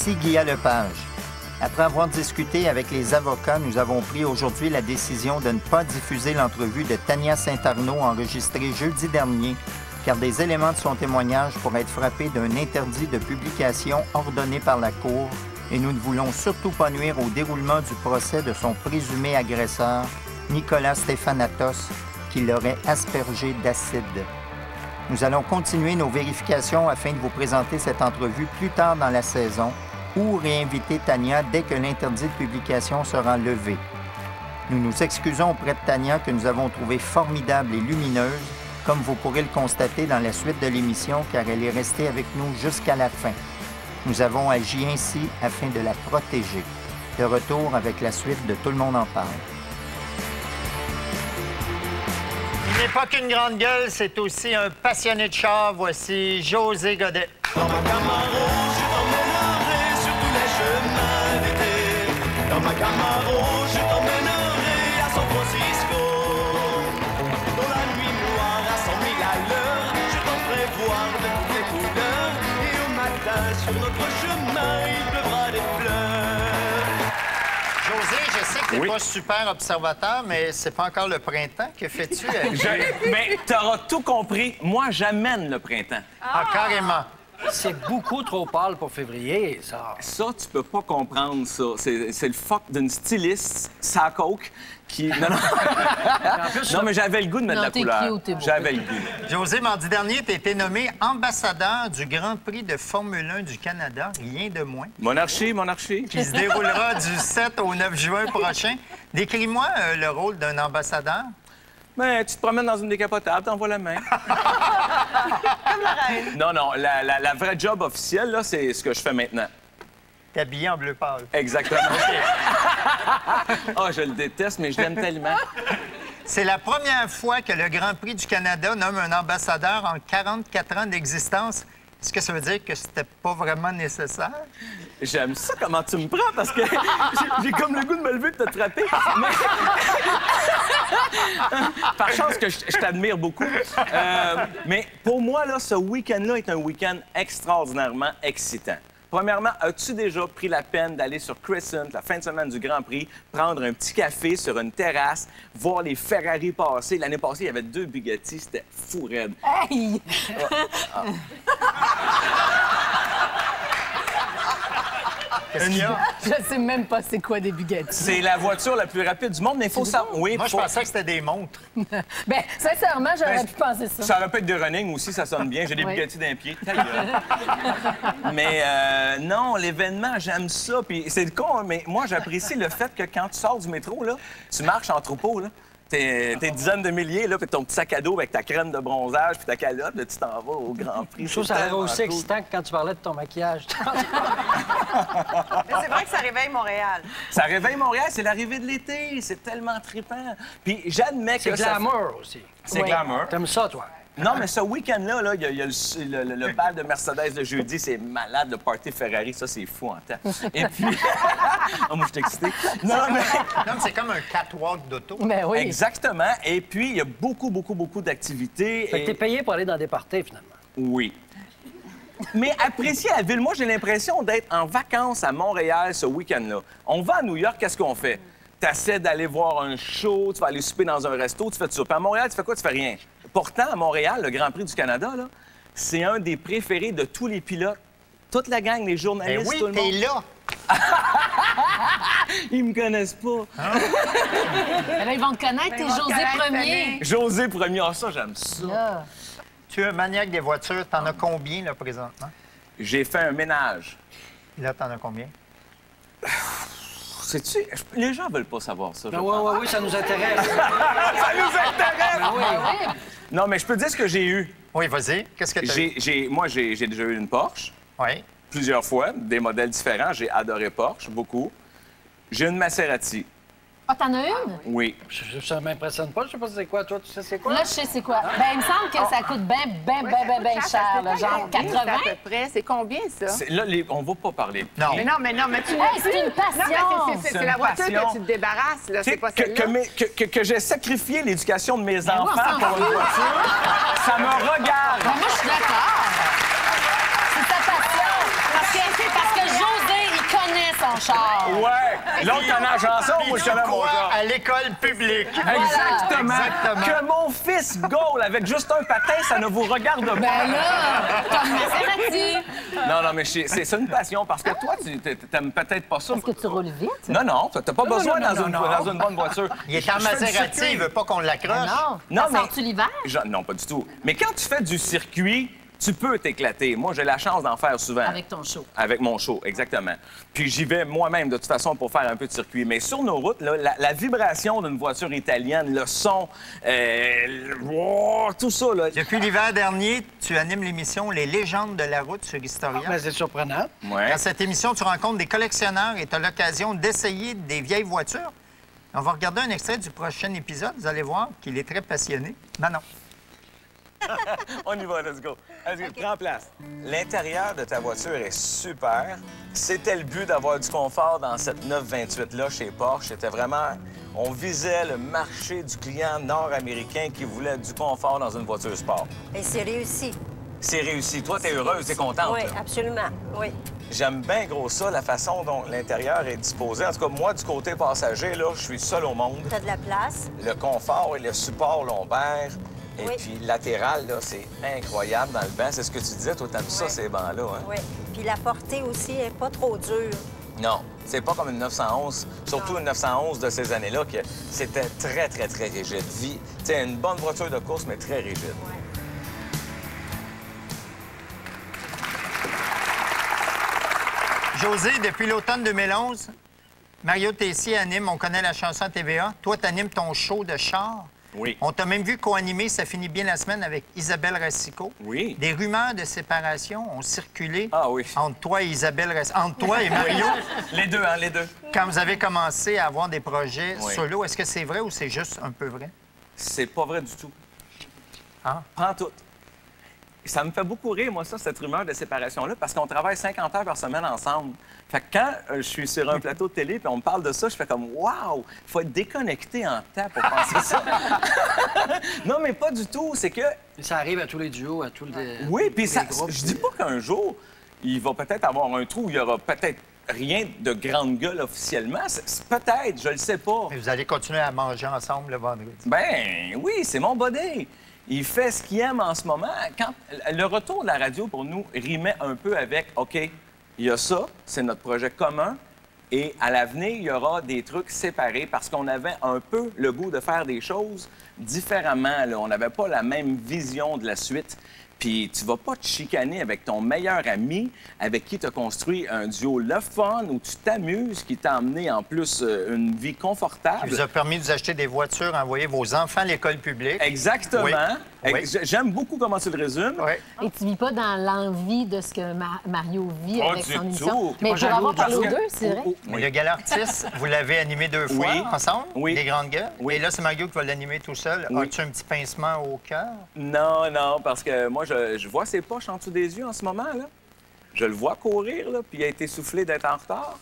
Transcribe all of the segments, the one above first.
Ici Guillaume Lepage. Après avoir discuté avec les avocats, nous avons pris aujourd'hui la décision de ne pas diffuser l'entrevue de Tania Saint-Arnaud enregistrée jeudi dernier, car des éléments de son témoignage pourraient être frappés d'un interdit de publication ordonné par la Cour et nous ne voulons surtout pas nuire au déroulement du procès de son présumé agresseur, Nicolas Stéphanatos, qui l'aurait aspergé d'acide. Nous allons continuer nos vérifications afin de vous présenter cette entrevue plus tard dans la saison ou réinviter Tania dès que l'interdit de publication sera levé. Nous nous excusons auprès de Tania que nous avons trouvée formidable et lumineuse, comme vous pourrez le constater dans la suite de l'émission, car elle est restée avec nous jusqu'à la fin. Nous avons agi ainsi afin de la protéger. De retour avec la suite de Tout le monde en parle. Il n'est pas qu'une grande gueule, c'est aussi un passionné de char. Voici José Godet. Dans ma Camaro, je t'emmènerai sur tous les chemins d'été. Dans ma Camaro, je t'emmènerai à San Francisco. Dans la nuit noire à 100 000 à l'heure, je t'en ferai voir de toutes les couleurs. Et au matin, sur notre chemin, il pleuvra des fleurs. José, je sais que t'es pas super observateur, mais c'est pas encore le printemps. Que fais-tu? Mais t'auras tout compris. Moi, j'amène le printemps. Ah, carrément. C'est beaucoup trop pâle pour février, ça. Ça, tu peux pas comprendre ça. C'est le fuck d'une styliste, sa coke, qui... Non, non. Non, mais j'avais le goût de mettre la couleur. J'avais le goût. José, mardi dernier, tu as été nommé ambassadeur du Grand Prix de Formule 1 du Canada, rien de moins, Monarchie, monarchie. qui se déroulera du 7 au 9 juin prochain. Décris-moi le rôle d'un ambassadeur. Ben, tu te promènes dans une décapotable, t'envoies la main. Comme la reine. Non, non, la vraie job officielle, là, c'est ce que je fais maintenant. T'es habillé en bleu pâle. Exactement. Ah, je le déteste, mais je l'aime tellement. C'est la première fois que le Grand Prix du Canada nomme un ambassadeur en 44 ans d'existence. Est-ce que ça veut dire que c'était pas vraiment nécessaire? J'aime ça, comment tu me prends, parce que j'ai comme le goût de me lever et de te frapper. Mais... Par chance que je t'admire beaucoup. Mais pour moi, là, ce week-end-là est un week-end extraordinairement excitant. Premièrement, as-tu déjà pris la peine d'aller sur Crescent, la fin de semaine du Grand Prix, prendre un petit café sur une terrasse, voir les Ferrari passer? L'année passée, il y avait 2 Bugatti, c'était fou raide. Hey! Qu'est-ce qu'il y a? Je sais même pas c'est quoi des Bugatti. C'est la voiture la plus rapide du monde, mais il faut ça. Oui, Moi, je pensais que c'était des montres. Ben, sincèrement, j'aurais pu penser ça. Ça aurait pu être de running aussi, ça sonne bien. J'ai des Oui. Bugatti d'un pied. Ta gueule. Mais non, l'événement, j'aime ça. Puis c'est con, mais moi, j'apprécie le fait que quand tu sors du métro, là, tu marches en troupeau, là. T'es dizaines de milliers, là, puis ton petit sac à dos avec ta crème de bronzage puis ta calotte, là, tu t'en vas au Grand Prix. Je trouve ça tellement aussi cool. excitant que quand tu parlais de ton maquillage. Mais c'est vrai que ça réveille Montréal. Ça réveille Montréal, c'est l'arrivée de l'été, c'est tellement trippant. Puis j'admets que C'est ça... glamour aussi. C'est Oui. glamour. T'aimes ça, toi? Non, mais ce week-end-là, là, il y a le bal de Mercedes le jeudi, c'est malade, le party Ferrari, ça, c'est fou en temps. Et puis... Oh, moi, je suis excité. Non, mais... Non, mais c'est comme un catwalk d'auto. Ben oui. Exactement. Et puis, il y a beaucoup d'activités. Fait que t'es payé pour aller dans des parties, finalement. Oui. Mais apprécier la ville, moi, j'ai l'impression d'être en vacances à Montréal ce week-end-là. On va à New York, qu'est-ce qu'on fait? T'essaies d'aller voir un show, tu vas aller souper dans un resto, tu fais tout ça. Puis à Montréal, tu fais quoi? Tu fais rien. Pourtant, à Montréal, le Grand Prix du Canada, là, c'est un des préférés de tous les pilotes. Toute la gang, les journalistes, Ben oui, tout le monde. t'es là. Ils me connaissent pas. Ben là, ils vont te connaître, t'es vont te José connaître, Premier. José Premier, ah, ça, j'aime ça. Là. Tu es un maniaque des voitures. T'en as combien, là, présentement? J'ai fait un ménage. Là, t'en as combien? Sais-tu, les gens veulent pas savoir ça. je Oui, pense. oui, ça nous intéresse. Ça nous intéresse! Ben oui. Oui. Non, mais je peux te dire ce que j'ai eu. Oui, vas-y. Qu'est-ce que t'as eu? Moi, j'ai déjà eu une Porsche, Oui. plusieurs fois, des modèles différents. J'ai adoré Porsche, beaucoup. J'ai une Maserati, Ah, t'en as une? oui. Ça m'impressionne pas. Je sais pas c'est quoi. Toi, tu sais c'est quoi? Là, je sais c'est quoi. Ben, il me semble que ça coûte bien cher, là, genre 80. À peu près. C'est combien, ça? Là, on va pas parler. Non. Mais non, mais tu Hey, c'est une passion. Non, mais c'est C'est la une voiture passion. que tu te débarrasses, là. Tu sais, C'est pas celle-là. que j'ai sacrifié l'éducation de mes Ben oui, enfants on s'en pour une fout. voiture, ça me regarde. Ben, moi, je suis d'accord. C'est ta passion. Parce que José, son char. Ouais! L'autre en a en chanson, moi, je connais mon char. À l'école publique. Exactement. Exactement. Que mon fils goal avec juste un patin, ça ne vous regarde pas. Ben là, comme Maserati. Non, mais c'est une passion parce que toi, tu t'aimes peut-être pas ça. Est-ce que tu roules vite? Non, t'as pas besoin non, dans non. une bonne voiture. Il est en Je fais du Maserati, circuit. il veut pas qu'on l'accroche. Non. Non, Ça mais- sort-tu l'hiver? Non, pas du tout. Mais quand tu fais du circuit, tu peux t'éclater. Moi, j'ai la chance d'en faire souvent. Avec ton show. Avec mon show, exactement. Puis j'y vais moi-même, de toute façon, pour faire un peu de circuit. Mais sur nos routes, là, la vibration d'une voiture italienne, le son, tout ça, là. Depuis l'hiver dernier, tu animes l'émission Les légendes de la route sur Historia. Mais c'est surprenant. Ouais. Dans cette émission, tu rencontres des collectionneurs et tu as l'occasion d'essayer des vieilles voitures. On va regarder un extrait du prochain épisode. Vous allez voir qu'il est très passionné. Manon. On y va, let's go. Let's go. Prends place. L'intérieur de ta voiture est super. C'était le but d'avoir du confort dans cette 928-là chez Porsche. C'était vraiment... On visait le marché du client nord-américain qui voulait du confort dans une voiture sport. Et c'est réussi. C'est réussi. Toi, t'es heureuse, t'es contente. Oui, là. absolument. Oui. J'aime bien gros ça, la façon dont l'intérieur est disposé. En tout cas, moi, du côté passager, là, je suis seul au monde. Tu as de la place. Le confort et le support lombaire. Et Oui. puis latéral, là, c'est incroyable dans le banc. C'est ce que tu disais, toi, t'aimes ça, Oui. ces bancs-là, hein? Oui. Puis la portée aussi n'est pas trop dure. Non, c'est pas comme une 911, surtout une 911 de ces années-là, que c'était très, très, très rigide. Tu sais, une bonne voiture de course, mais très rigide. José, depuis l'automne 2011, Mario Tessier anime, on connaît la chanson à TVA. Toi, tu animes ton show de char. Oui. On t'a même vu co-animer Ça finit bien la semaine avec Isabelle Racicot. Oui. Des rumeurs de séparation ont circulé Ah oui. entre toi et entre toi et Mario Les deux, hein, les deux. quand vous avez commencé à avoir des projets Oui. solo. Est-ce que c'est vrai ou c'est juste un peu vrai? C'est pas vrai du tout. Ah. Prends tout. Ça me fait beaucoup rire, moi, ça, cette rumeur de séparation-là, parce qu'on travaille 50 heures par semaine ensemble. Fait que quand je suis sur un plateau de télé et on me parle de ça, je fais comme « Wow! Il faut être déconnecté en temps pour penser ça. » Non, mais pas du tout. C'est que... Ça arrive à tous les duos, à tous les. Oui, puis tous ça, les groupes. je dis pas qu'un jour, il va peut-être avoir un trou où il y aura peut-être rien de grande gueule officiellement. Peut-être, je le sais pas. Mais vous allez continuer à manger ensemble le vendredi. Ben oui, c'est mon body. Il fait ce qu'il aime en ce moment. Quand le retour de la radio, pour nous, rimait un peu avec « OK, il y a ça, c'est notre projet commun, et à l'avenir, il y aura des trucs séparés parce qu'on avait un peu le goût de faire des choses différemment. Là. On n'avait pas la même vision de la suite. Puis tu vas pas te chicaner avec ton meilleur ami avec qui tu as construit un duo le fun où tu t'amuses, qui t'a amené en plus une vie confortable. Qui vous a permis de vous acheter des voitures, envoyer vos enfants à l'école publique. Exactement. Oui. Oui. J'aime beaucoup comment tu le résumes. Oui. Et tu vis pas dans l'envie de ce que Mario vit Pas avec du son tout. émission. T'es Mais pas pour jaloux, avoir parlé aux parce que- deux, c'est vrai. Mais le Galartiste, vous l'avez animé 2 fois Oui. ensemble, Oui. les grandes gueules. Oui. Et là, c'est Mario qui va l'animer tout seul. Oui. As-tu un petit pincement au cœur? Non, parce que moi, je vois ses poches en dessous des yeux en ce moment, là. Je le vois courir, là, puis il a été soufflé d'être en retard.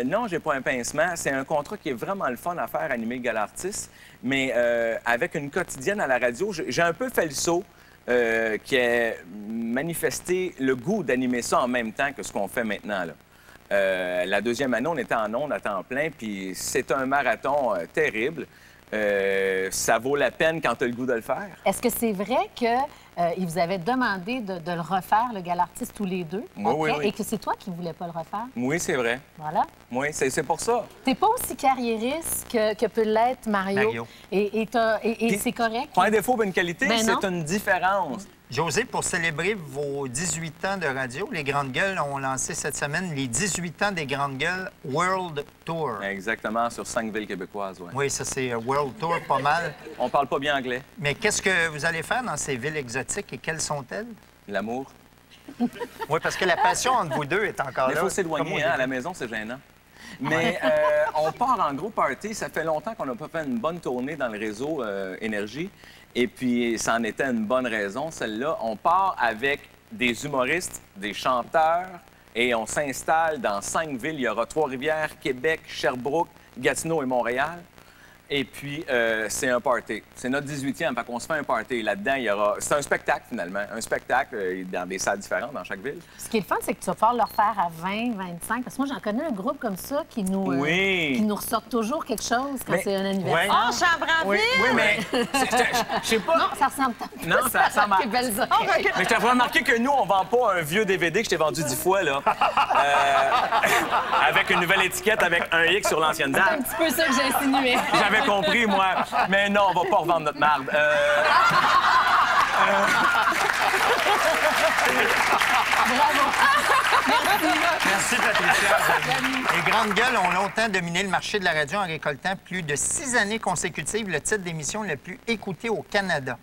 Non, j'ai pas un pincement. C'est un contrat qui est vraiment le fun à faire, animer le Galartiste. Mais avec une quotidienne à la radio, j'ai un peu fait le saut qui a manifesté le goût d'animer ça en même temps que ce qu'on fait maintenant, là. La deuxième année, on était en ondes à temps plein, puis c'est un marathon terrible. Ça vaut la peine quand tu as le goût de le faire. Est-ce que c'est vrai qu'il vous avait demandé de le refaire, le Galartiste, tous les deux? Oui, oui, après, oui. Et que c'est toi qui voulais pas le refaire? Oui, c'est vrai. Voilà. Oui, c'est pour ça. T'es pas aussi carriériste que peut l'être Mario. Mario. Et Puis, c'est correct. Pas un défaut, mais une qualité, Ben non. c'est une différence. José, pour célébrer vos 18 ans de radio, les Grandes Gueules ont lancé cette semaine les 18 ans des Grandes Gueules World Tour. Exactement, sur 5 villes québécoises, oui. Oui, ça, c'est World Tour, pas mal. On parle pas bien anglais. Mais qu'est-ce que vous allez faire dans ces villes exotiques et quelles sont-elles? L'amour. Oui, parce que la passion entre vous deux est encore Mais là. il faut comme s'éloigner, au hein, à début. la maison, c'est gênant. Mais on part en gros party. Ça fait longtemps qu'on n'a pas fait une bonne tournée dans le réseau Énergie. Et puis, ça en était une bonne raison, celle-là. On part avec des humoristes, des chanteurs, et on s'installe dans 5 villes. Il y aura Trois-Rivières, Québec, Sherbrooke, Gatineau et Montréal. Et puis, c'est un party. C'est notre 18e, fait qu'on se fait un party. Là-dedans, il y aura... C'est un spectacle, finalement. Un spectacle dans des salles différentes dans chaque ville. Ce qui est le fun, c'est que tu vas pouvoir le refaire à 20, 25. Parce que moi, j'en connais un groupe comme ça qui nous ressort toujours quelque chose quand c'est un anniversaire. Oh, Chambre en Oui, mais... Je sais pas... Non, ça ressemble Non, ça ressemble à... Quelle belle zone. Mais je t'ai remarqué que nous, on vend pas un vieux DVD que je t'ai vendu 10 fois, là. Avec une nouvelle étiquette avec un X sur l'ancienne C'est un date. petit peu ça que j'ai insinué. J'avais compris, moi. Mais non, on va pas revendre notre marde. Merci, Patricia. Les grandes gueules ont longtemps dominé le marché de la radio en récoltant plus de 6 années consécutives le titre d'émission le plus écouté au Canada.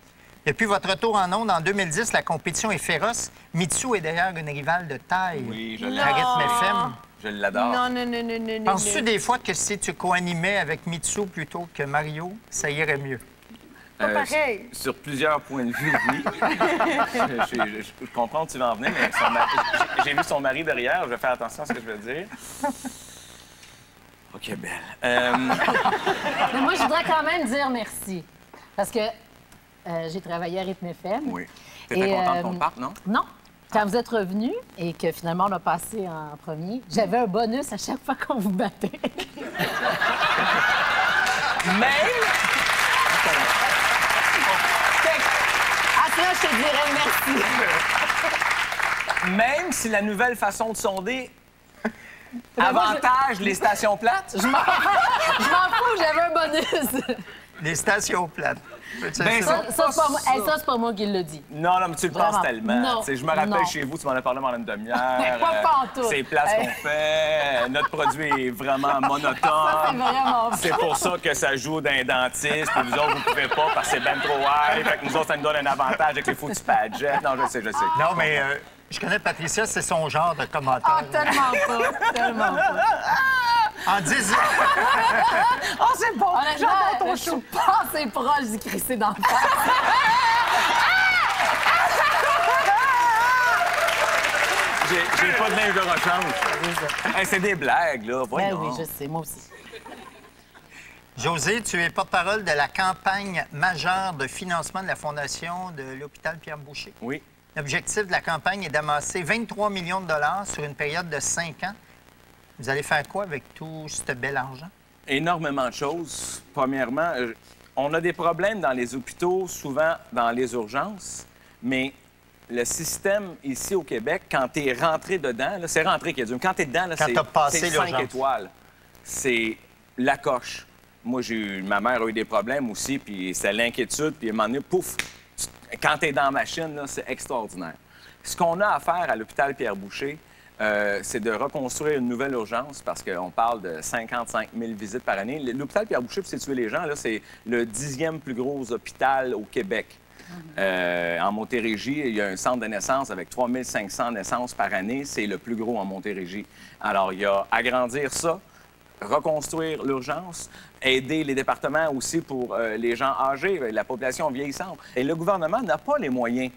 Depuis votre retour en ondes en 2010, la compétition est féroce. Mitsu est d'ailleurs une rivale de taille. Oui, je à Rythme FM. Je l'adore. Non. Penses-tu des fois que si tu co-animais avec Mitsu plutôt que Mario, ça irait mieux? pareil. Sur plusieurs points de vue, oui. Je comprends où tu vas en venir, mais j'ai vu son mari derrière. Je vais faire attention à ce que je vais dire. OK, belle. Mais moi, je voudrais quand même dire merci. Parce que j'ai travaillé à Rythme FM. Oui. T'étais contente qu'on parte, non? Non. Quand vous êtes revenu et que finalement on a passé en premier, j'avais un bonus à chaque fois qu'on vous battait. Même... À cela, je te dirais merci. Même si la nouvelle façon de sonder Ben, moi, avantage les stations plates? Je m'en fous, j'avais un bonus. Les stations plates. Ben, Ça, c'est pas moi. Hey, ça, c'est pas moi qui le dis. Non, mais tu le Vraiment. penses tellement. Non. Tu sais, je me rappelle Non. chez vous, tu m'en as parlé pendant une demi-heure. Pas pantoute. C'est places qu'on fait. Notre produit est vraiment C'est monotone. vraiment C'est pour ça que ça joue d'un dentiste, puis vous autres, vous pouvez pas parce que c'est ben trop high. Fait que nous autres, ça nous donne un avantage avec les foutus padgets. Non, je sais. Non, mais je connais Patricia, c'est son genre de commentaire. Ah, tellement pas. Tellement pas. En 10 ans. Oh, c'est bon. Honnêtement, je suis pas assez proche du crisser dans le face. J'ai pas de linge de rechange. Hey, c'est des blagues, là. Ben Voyons. oui, je sais, moi aussi. José, tu es porte-parole de la campagne majeure de financement de la Fondation de l'hôpital Pierre-Boucher. Oui. L'objectif de la campagne est d'amasser 23 millions de dollars sur une période de 5 ans. Vous allez faire quoi avec tout ce bel argent? Énormément de choses. Premièrement, on a des problèmes dans les hôpitaux, souvent dans les urgences, mais le système ici au Québec, quand tu es rentré dedans, là, c'est rentré qui est dur. Quand tu es dedans, là, Quand t'as passé c'est 5 l'urgence. étoiles. C'est la coche. Moi, ma mère a eu des problèmes aussi, puis c'est l'inquiétude, puis à un moment donné, pouf, quand tu es dans la machine, là, c'est extraordinaire. Ce qu'on a à faire à l'hôpital Pierre-Boucher, c'est de reconstruire une nouvelle urgence parce qu'on parle de 55 000 visites par année. L'hôpital Pierre-Boucher, pour situer les gens, là, c'est le 10e plus gros hôpital au Québec. En Montérégie, il y a un centre de naissance avec 3 500 naissances par année. C'est le plus gros en Montérégie. Alors, il y a agrandir ça, reconstruire l'urgence, aider les départements aussi pour les gens âgés, la population vieillissante. Et le gouvernement n'a pas les moyens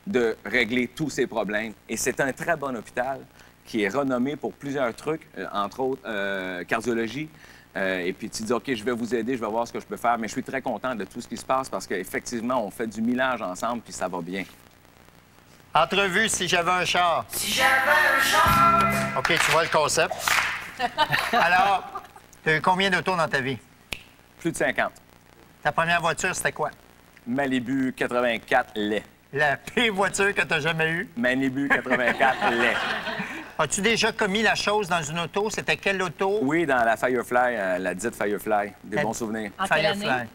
de régler tous ces problèmes. Et c'est un très bon hôpital qui est renommé pour plusieurs trucs, entre autres cardiologie. Et puis tu dis, OK, je vais vous aider, je vais voir ce que je peux faire. Mais je suis très content de tout ce qui se passe parce qu'effectivement, on fait du millage ensemble puis ça va bien. Entrevue, si j'avais un char. Si j'avais un char. OK, tu vois le concept. Alors, tu as eu combien d'autos dans ta vie? Plus de 50. Ta première voiture, c'était quoi? Malibu 84 lait. La pire voiture que tu as jamais eue? Malibu 84 lait. As-tu déjà commis la chose dans une auto? C'était quelle auto? Oui, dans la Firefly, la dite Firefly. Des La- bons souvenirs. En quelle Firefly. année?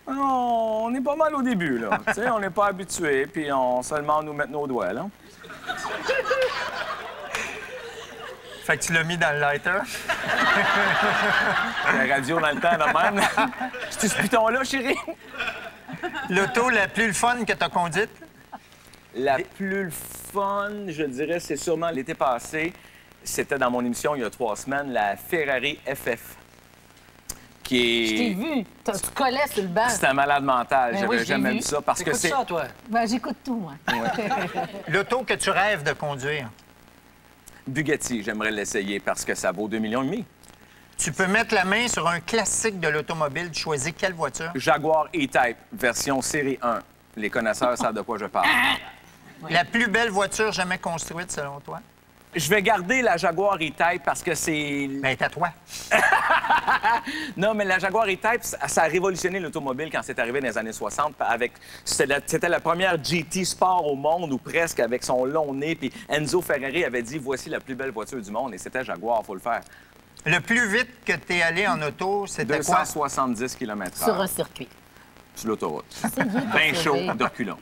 Oh, on est pas mal au début, là. Tu sais, on n'est pas habitué, puis on seulement nous mettre nos doigts, là. Fait que tu l'as mis dans le lighter? La radio dans le temps, de même. C'est ce piton-là, chérie? L'auto la plus fun que tu as conduite? La plus fun, je dirais, c'est sûrement l'été passé. C'était dans mon émission il y a 3 semaines, la Ferrari FF. Je t'ai Qui est... vu. Tu collais sur le banc. C'est un malade mental. Ben J'avais oui, je l'ai jamais vu. vu ça parce que Écoute c'est... ça, toi. Ben, j'écoute tout, moi. L'auto que tu rêves de conduire? Bugatti, j'aimerais l'essayer parce que ça vaut 2,5 millions. Tu peux mettre la main sur un classique de l'automobile. Tu choisis quelle voiture? Jaguar E-Type, version série 1. Les connaisseurs savent de quoi je parle. La plus belle voiture jamais construite, selon toi? Je vais garder la Jaguar E-Type parce que c'est... Bien, à toi. Non, mais la Jaguar E-Type, ça a révolutionné l'automobile quand c'est arrivé dans les années 60. C'était la première GT Sport au monde, ou presque, avec son long nez. Puis Enzo Ferrari avait dit « Voici la plus belle voiture du monde », et c'était Jaguar, faut le faire. Le plus vite que tu es allé en auto, c'était quoi? 270 km/h. Sur un circuit. Sur l'autoroute. C'est bien Bien chaud, observé. de reculons.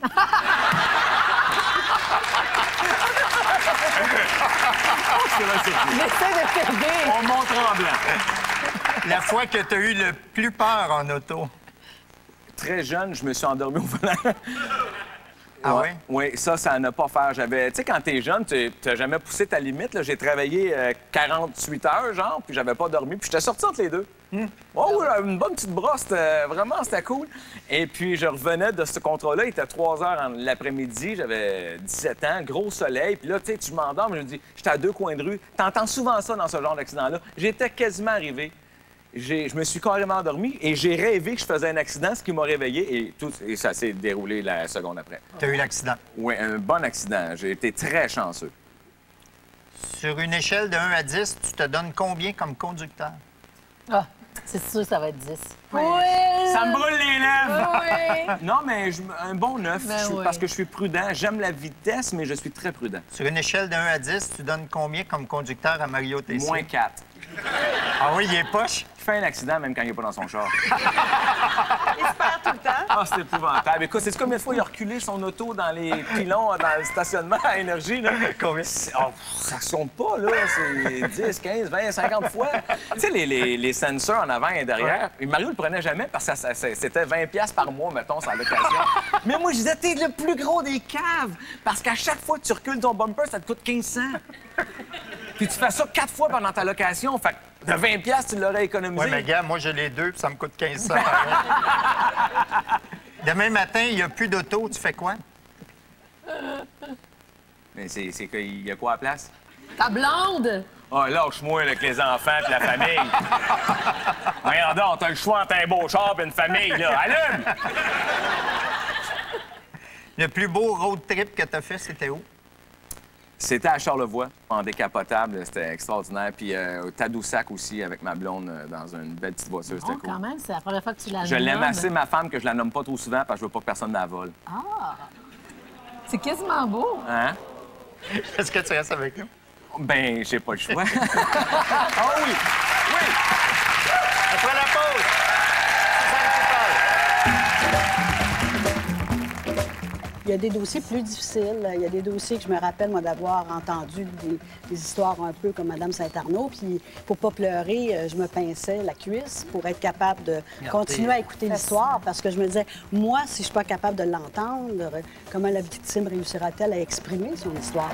J'essaie de t'aider. On monte en blanc. La fois que tu as eu le plus peur en auto? Très jeune, je me suis endormi au volant. Ah oui? Oui, ça n'a pas faire. Tu sais, quand t'es jeune, tu n'as jamais poussé ta limite. Là. J'ai travaillé 48 heures, genre, puis j'avais pas dormi, puis j'étais sorti entre les deux. Oh oui, une bonne petite brosse, c'était cool. Et puis, je revenais de ce contrôle-là, il était 3 heures l'après-midi, j'avais 17 ans, gros soleil, puis là, tu sais, tu m'endors, mais je me dis, j'étais à 2 coins de rue. T'entends souvent ça dans ce genre d'accident-là. J'étais quasiment arrivé. Je me suis carrément endormi et j'ai rêvé que je faisais un accident, ce qui m'a réveillé, et ça s'est déroulé la seconde après. Tu as eu l'accident. Oui, un bon accident. J'ai été très chanceux. Sur une échelle de 1 à 10, tu te donnes combien comme conducteur? Ah, c'est sûr que ça va être 10. Oui! Ça me brûle les lèvres! Oui! Non, mais un bon 9, Ben oui. parce que je suis prudent. J'aime la vitesse, mais je suis très prudent. Sur une échelle de 1 à 10, tu donnes combien comme conducteur à Mario Tessier? Moins 4. Ah oui, il est poche? Il fait un accident même quand il n'est pas dans son char. Il se perd tout le temps. Ah, c'est épouvantable. Écoute, c'est combien de fois il a reculé son auto dans les pilons, dans le stationnement à énergie, là? Combien? Oh, ça se compte pas, là. C'est 10, 15, 20, 50 fois. Tu sais, les sensors en avant et derrière, et Mario le prenait jamais parce que c'était 20$ par mois, mettons, sans location. Mais moi, je disais, t'es le plus gros des caves parce qu'à chaque fois que tu recules ton bumper, ça te coûte 1500. Puis tu fais ça 4 fois pendant ta location. Fait que de 20$, tu l'aurais économisé. Oui, mais gars, moi, j'ai les deux, puis ça me coûte 1500. Demain matin, il n'y a plus d'auto. Tu fais quoi? Mais c'est qu'il y a quoi à la place? Ta blonde! Ah, lâche-moi avec les enfants et la famille. Voyons donc, t'as le choix entre un beau char et une famille, là. Allume! Le plus beau road trip que tu as fait, c'était où? C'était à Charlevoix, en décapotable. C'était extraordinaire. Puis Tadoussac aussi, avec ma blonde, dans une belle petite voiture. C'était Oh, cool. quand même, c'est la première fois que tu la Je l'aime nommes. assez, ma femme, que je la nomme pas trop souvent parce que je veux pas que personne la vole. Ah! C'est quasiment beau. Hein? Est-ce que tu restes avec nous? Ben, j'ai pas le choix. Ah oui! Oui! Après la pause, Suzanne Il y a des dossiers plus difficiles. Il y a des dossiers que je me rappelle, moi, d'avoir entendu des histoires un peu comme Mme Saint-Arnaud. Puis, pour pas pleurer, je me pinçais la cuisse pour être capable de continuer à écouter l'histoire. Parce que je me disais, moi, si je suis pas capable de l'entendre, comment la victime réussira-t-elle à exprimer son histoire?